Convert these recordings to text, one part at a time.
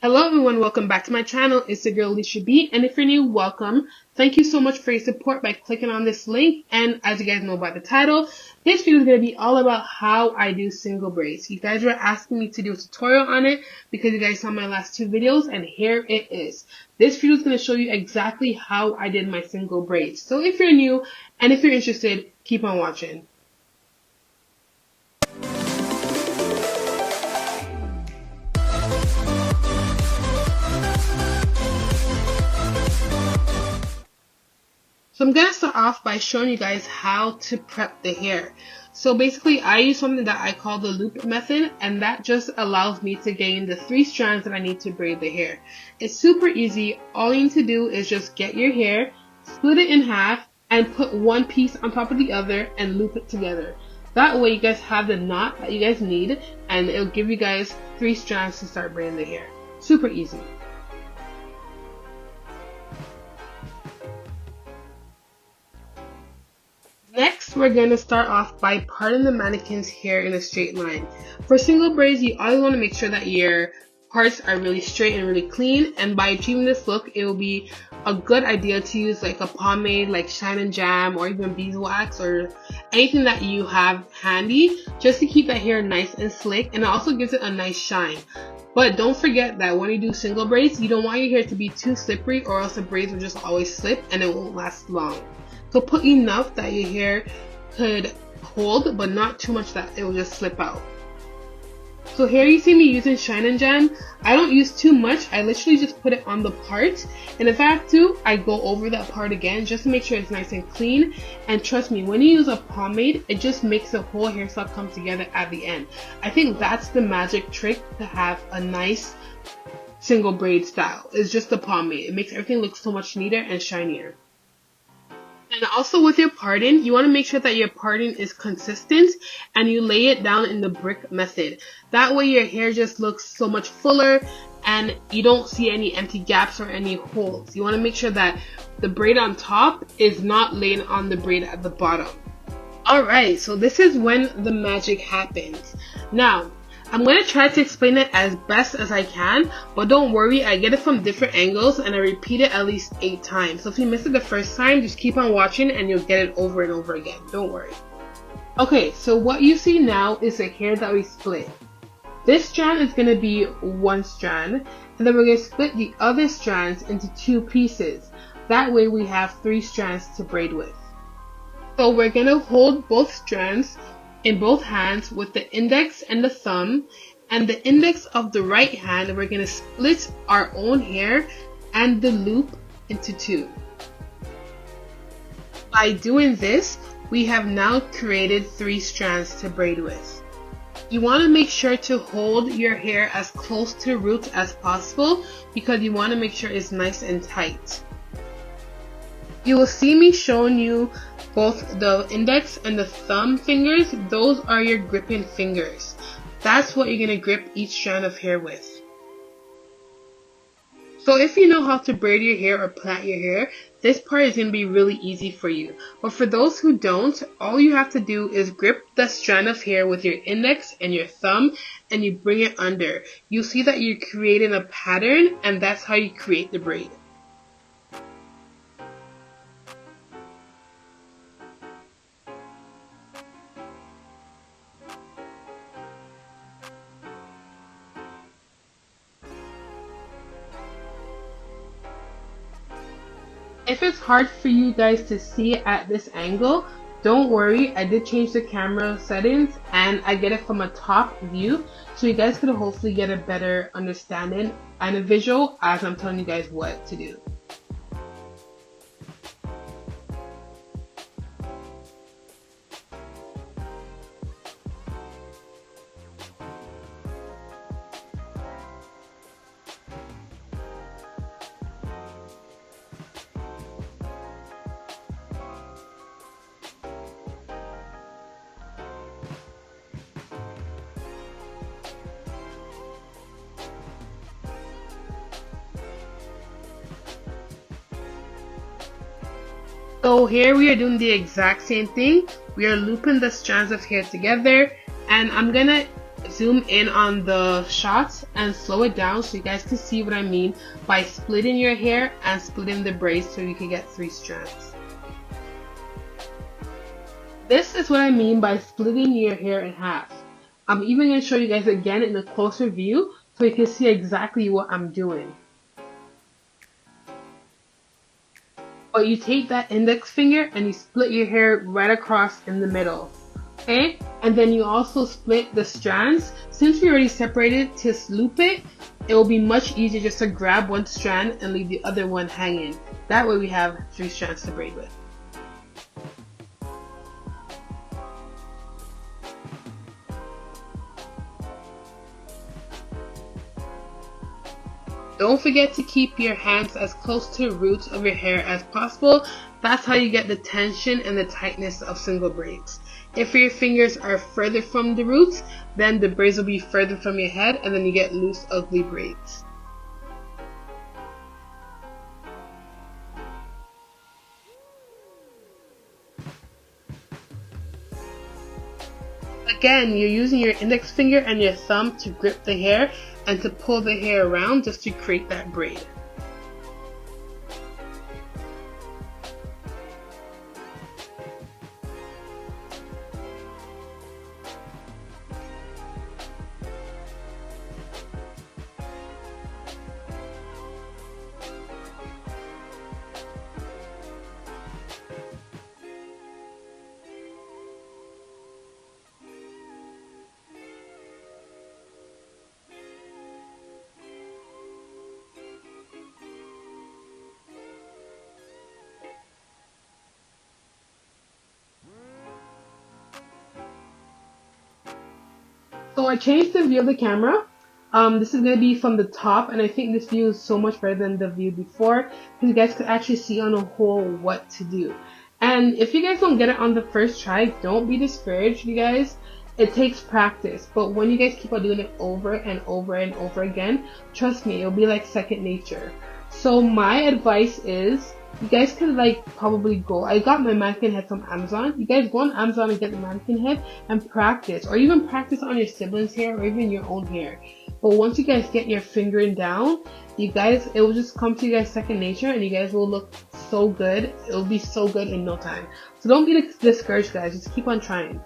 Hello everyone, welcome back to my channel. It's the girl Alisia.B, and if you're new, welcome. Thank you so much for your support by clicking on this link, and as you guys know by the title, this video is going to be all about how I do single braids. You guys were asking me to do a tutorial on it because you guys saw my last two videos, and here it is. This video is going to show you exactly how I did my single braids. So if you're new, and if you're interested, keep on watching. So I'm going to start off by showing you guys how to prep the hair. So basically I use something that I call the loop method, and that just allows me to gain the 3 strands that I need to braid the hair. It's super easy. All you need to do is just get your hair, split it in half, and put one piece on top of the other and loop it together. That way you guys have the knot that you guys need, and it'll give you guys 3 strands to start braiding the hair. Super easy. Next, we're going to start off by parting the mannequin's hair in a straight line. For single braids, you always want to make sure that your parts are really straight and really clean, and by achieving this look, it will be a good idea to use like a pomade like Shine and Jam or even beeswax or anything that you have handy just to keep that hair nice and slick, and it also gives it a nice shine. But don't forget that when you do single braids, you don't want your hair to be too slippery, or else the braids will just always slip and it won't last long. So put enough that your hair could hold, but not too much that it will just slip out. So here you see me using Shine and Jam. I don't use too much. I literally just put it on the part, and if I have to, I go over that part again just to make sure it's nice and clean. And trust me, when you use a pomade, it just makes the whole hairstyle come together at the end. I think that's the magic trick to have a nice single braid style. It's just the pomade. It makes everything look so much neater and shinier. And also with your parting, you want to make sure that your parting is consistent and you lay it down in the brick method. That way your hair just looks so much fuller and you don't see any empty gaps or any holes. You want to make sure that the braid on top is not laying on the braid at the bottom. Alright, so this is when the magic happens. Now, I'm going to try to explain it as best as I can, but don't worry, I get it from different angles and I repeat it at least 8 times. So if you miss it the first time, just keep on watching and you'll get it over and over again. Don't worry. Okay, so what you see now is the hair that we split. This strand is going to be 1 strand, and then we're going to split the other strands into 2 pieces. That way we have 3 strands to braid with. So we're going to hold both strands in both hands with the index and the thumb, and the index of the right hand we're going to split our own hair and the loop into 2. By doing this, we have now created 3 strands to braid with. You want to make sure to hold your hair as close to the roots as possible because you want to make sure it's nice and tight. You will see me showing you both the index and the thumb fingers. Those are your gripping fingers. That's what you're going to grip each strand of hair with. So if you know how to braid your hair or plait your hair, this part is going to be really easy for you. But for those who don't, all you have to do is grip the strand of hair with your index and your thumb and you bring it under. You'll see that you're creating a pattern, and that's how you create the braid. If it's hard for you guys to see it at this angle, don't worry, I did change the camera settings and I get it from a top view so you guys could hopefully get a better understanding and a visual as I'm telling you guys what to do. So here we are doing the exact same thing. We are looping the strands of hair together, and I'm gonna zoom in on the shots and slow it down so you guys can see what I mean by splitting your hair and splitting the braids so you can get 3 strands. This is what I mean by splitting your hair in half. I'm even going to show you guys again in a closer view so you can see exactly what I'm doing. But you take that index finger and you split your hair right across in the middle. Okay? And then you also split the strands. Since we already separated to loop it, it will be much easier just to grab one strand and leave the other one hanging. That way we have 3 strands to braid with. Don't forget to keep your hands as close to the roots of your hair as possible. That's how you get the tension and the tightness of single braids. If your fingers are further from the roots, then the braids will be further from your head and then you get loose, ugly braids. Again, you're using your index finger and your thumb to grip the hair and to pull the hair around just to create that braid. So I changed the view of the camera. This is going to be from the top, and I think this view is so much better than the view before because you guys could actually see on a whole what to do. And if you guys don't get it on the first try, don't be discouraged, you guys. It takes practice, but when you guys keep on doing it over and over and over again, trust me, it'll be like second nature. So my advice is, you guys could like probably go, I got my mannequin head from Amazon. You guys go on Amazon and get the mannequin head and practice, or even practice on your siblings' hair or even your own hair. But once you guys get your fingering down, you guys, it will just come to you guys second nature and you guys will look so good. It will be so good in no time. So don't be discouraged, guys. Just keep on trying.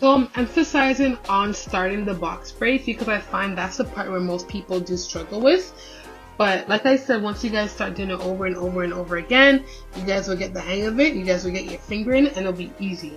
So I'm emphasizing on starting the box braids because I find that's the part where most people do struggle with. But like I said, once you guys start doing it over and over and over again, you guys will get the hang of it. You guys will get your fingering and it'll be easy.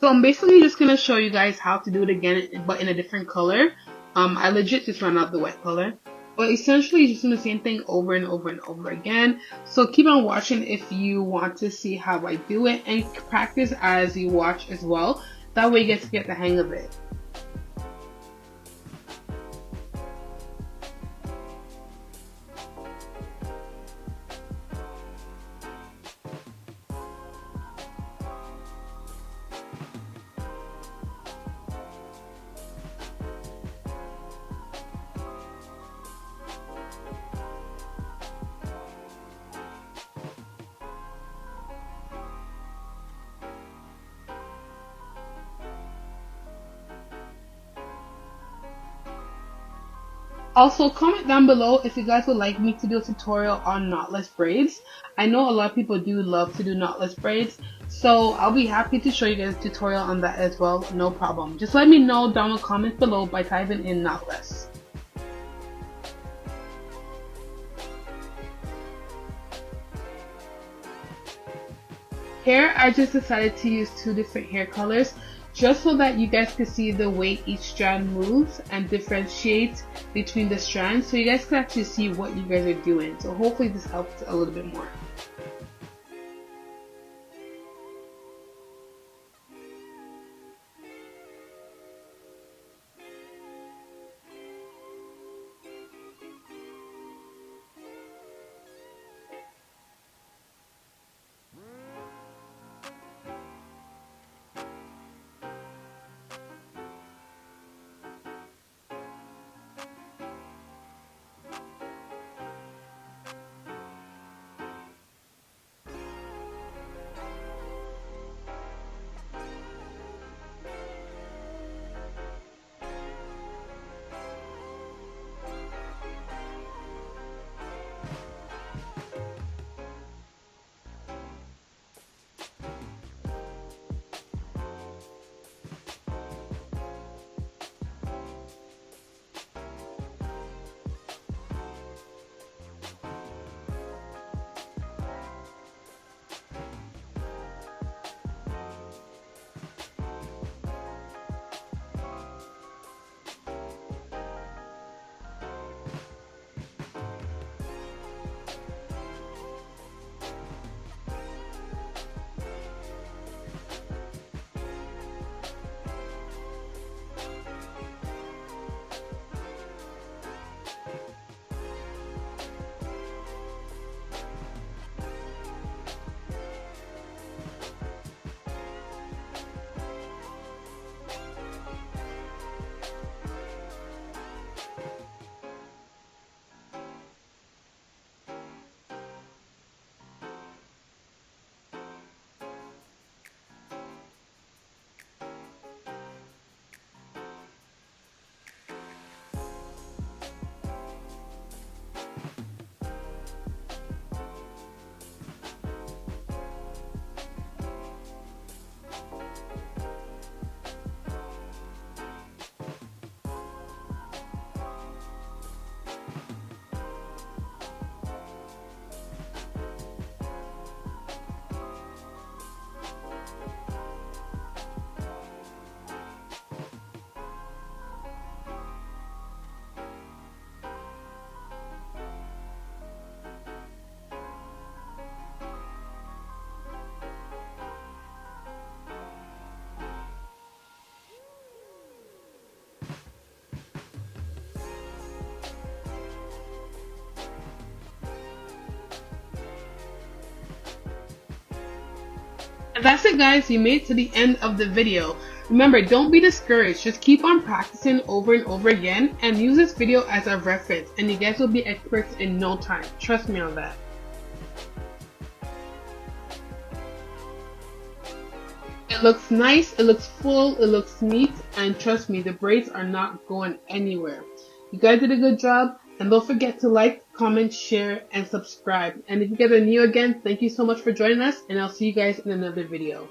So I'm basically just going to show you guys how to do it again, but in a different color. I legit just ran out the wet color. But essentially, just doing the same thing over and over and over again. So keep on watching if you want to see how I do it, and practice as you watch as well. That way you get to get the hang of it. Also, comment down below if you guys would like me to do a tutorial on knotless braids. I know a lot of people do love to do knotless braids, so I'll be happy to show you guys a tutorial on that as well, no problem. Just let me know down in the comments below by typing in knotless. Here, I just decided to use 2 different hair colors, just so that you guys can see the way each strand moves and differentiate between the strands, so you guys can actually see what you guys are doing. So hopefully this helps a little bit more. And that's it, guys. You made it to the end of the video. Remember, don't be discouraged. Just keep on practicing over and over again and use this video as a reference, and you guys will be experts in no time. Trust me on that. It looks nice, it looks full, it looks neat, and trust me, the braids are not going anywhere. You guys did a good job, and don't forget to like, comment, share, and subscribe. And if you guys are new again, thank you so much for joining us, and I'll see you guys in another video.